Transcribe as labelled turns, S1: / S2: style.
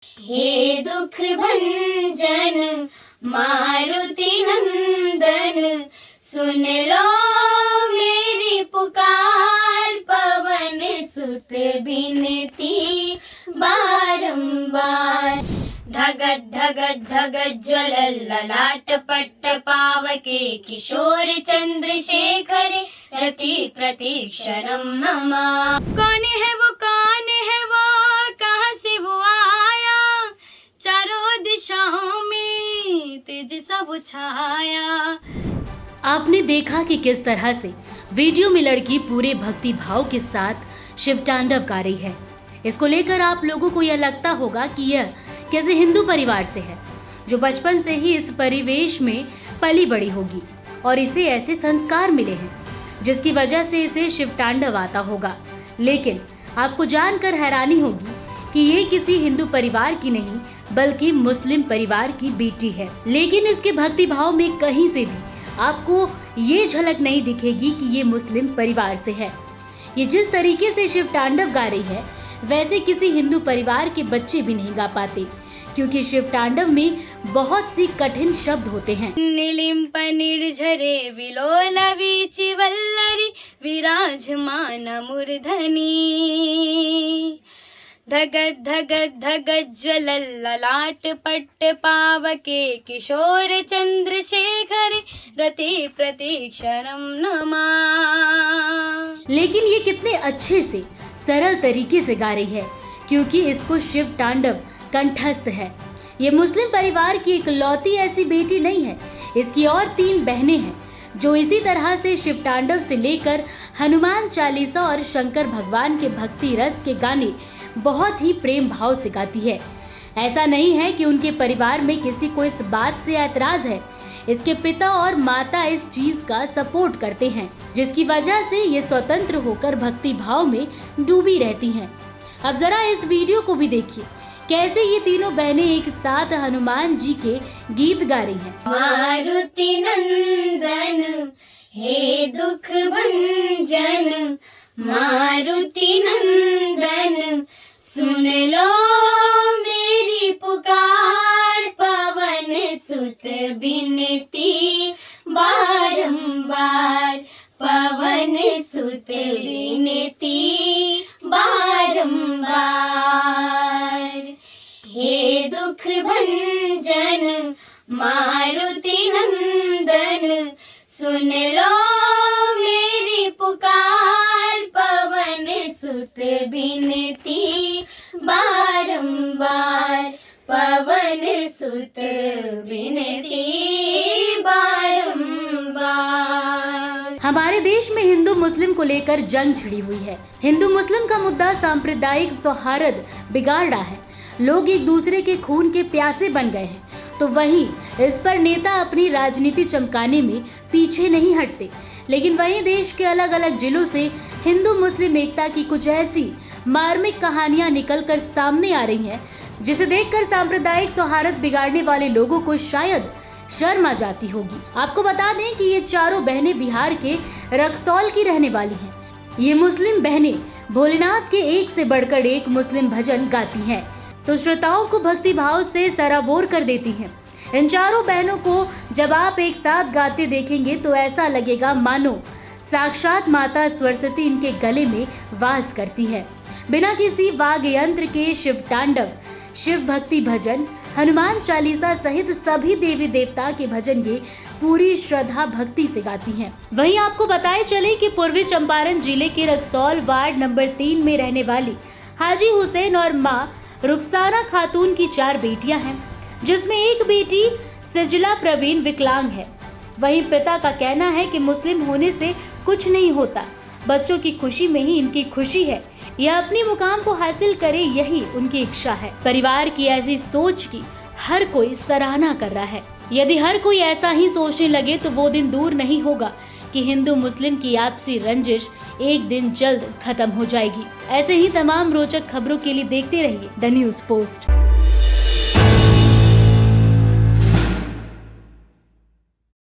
S1: हे दुख भंजन मारुति नंदन, सुन लो मेरी पुकार, पवन सुत बिनती बारंबार। धगत धगत धगत ज्वल ललाट पट्ट पावके, किशोर चंद्रशेखर रति प्रतीक्षणम नमः। कौन है वो कहाँ से वो आया, चारों दिशाओं में तेज सब छाया।
S2: आपने देखा कि किस तरह से वीडियो में लड़की पूरे भक्ति भाव के साथ शिव तांडव गा रही है। इसको लेकर आप लोगों को यह लगता होगा कि यह किसी हिंदू परिवार से है, जो बचपन से ही इस परिवेश में पली बड़ी होगी और इसे ऐसे संस्कार मिले हैं, जिसकी वजह से इसे शिव तांडव आता होगा। लेकिन आपको जानकर हैरानी होगी कि ये किसी हिंदू परिवार की नहीं, बल्कि मुस्लिम परिवार की बेटी है। लेकिन इसके भक्ति भाव में कहीं से भी आपको ये झलक नहीं दिखेगी कि ये मुस्लिम परिवार से है। ये जिस तरीके से शिव तांडव गा रही है, वैसे किसी हिंदू परिवार के बच्चे भी नहीं गा पाते, क्योंकि शिव तांडव में बहुत सी कठिन शब्द होते हैं।
S1: निलिम्प निर्झरे विलोल वीचि वल्लरी, विराजमान मूर्धनी। धगत धगत धगत ज्वल ललाट पट्ट पावके, किशोर चंद्रशेखर रति प्रतीक्षणम नमः।
S2: लेकिन ये कितने अच्छे से सरल तरीके से गा रही है, क्योंकि इसको शिव तांडव कंठस्थ है। ये मुस्लिम परिवार की इकलौती ऐसी बेटी नहीं है, इसकी और 3 बहनें हैं जो इसी तरह से शिव तांडव से लेकर हनुमान चालीसा और शंकर भगवान के भक्ति रस के गाने बहुत ही प्रेम भाव से गाती है। ऐसा नहीं है कि उनके परिवार में किसी को इस बात से ऐतराज है। इसके पिता और माता इस चीज का सपोर्ट करते हैं, जिसकी वजह से ये स्वतंत्र होकर भक्ति भाव में डूबी रहती हैं। अब जरा इस वीडियो को भी देखिए, कैसे ये तीनों बहनें एक साथ हनुमान जी के गीत गा रही हैं।
S1: मारुति नंदन हे दुख भंजन, मारुति नंदन सुन लो मेरी पुकार, पवन सुत बिनती बारंबार, पवन सुत बिनती बारंबार। हे दुख भंजन मारुति नंदन, सुन लो मेरी पुकार, पवन सुत बिनती बारंबार, पवन सुत बिनती बारंबार।
S2: हमारे देश में हिंदू मुस्लिम को लेकर जंग छिड़ी हुई है। हिंदू मुस्लिम का मुद्दा सांप्रदायिक सौहार्द बिगाड़ रहा है। लोग एक दूसरे के खून के प्यासे बन गए हैं, तो वहीं इस पर नेता अपनी राजनीति चमकाने में पीछे नहीं हटते। लेकिन वहीं देश के अलग अलग जिलों से हिंदू मुस्लिम एकता की कुछ ऐसी मार्मिक कहानियां निकलकर सामने आ रही हैं, जिसे देखकर सांप्रदायिक सौहार्द बिगाड़ने वाले लोगों को शायद शर्म आ जाती होगी। आपको बता दें कि ये चारों बहनें बिहार के रक्सौल की रहने वाली हैं। ये मुस्लिम बहनें भोलेनाथ के एक से बढ़कर एक मुस्लिम भजन गाती हैं, तो श्रोताओं को भक्ति भाव से सराबोर कर देती हैं। इन चारों बहनों को जब आप एक साथ गाते देखेंगे तो ऐसा लगेगा मानो साक्षात माता सरस्वती इनके गले में वास करती है। बिना किसी वाद्य यंत्र के शिव तांडव, शिव भक्ति भजन, हनुमान चालीसा सहित सभी देवी देवता के भजन ये पूरी श्रद्धा भक्ति से गाती हैं। वहीं आपको बताए चले कि पूर्वी चंपारण जिले के रक्सौल वार्ड नंबर 3 में रहने वाली हाजी हुसैन और मां रुखसाना खातून की 4 बेटियां हैं, जिसमें एक बेटी सजला प्रवीण विकलांग है। वहीं पिता का कहना है कि मुस्लिम होने से कुछ नहीं होता, बच्चों की खुशी में ही इनकी खुशी है। यह अपनी मुकाम को हासिल करे, यही उनकी इच्छा है। परिवार की ऐसी सोच की हर कोई सराहना कर रहा है। यदि हर कोई ऐसा ही सोचने लगे तो वो दिन दूर नहीं होगा कि हिंदू मुस्लिम की आपसी रंजिश एक दिन जल्द खत्म हो जाएगी। ऐसे ही तमाम रोचक खबरों के लिए देखते रहिए द न्यूज़ पोस्ट।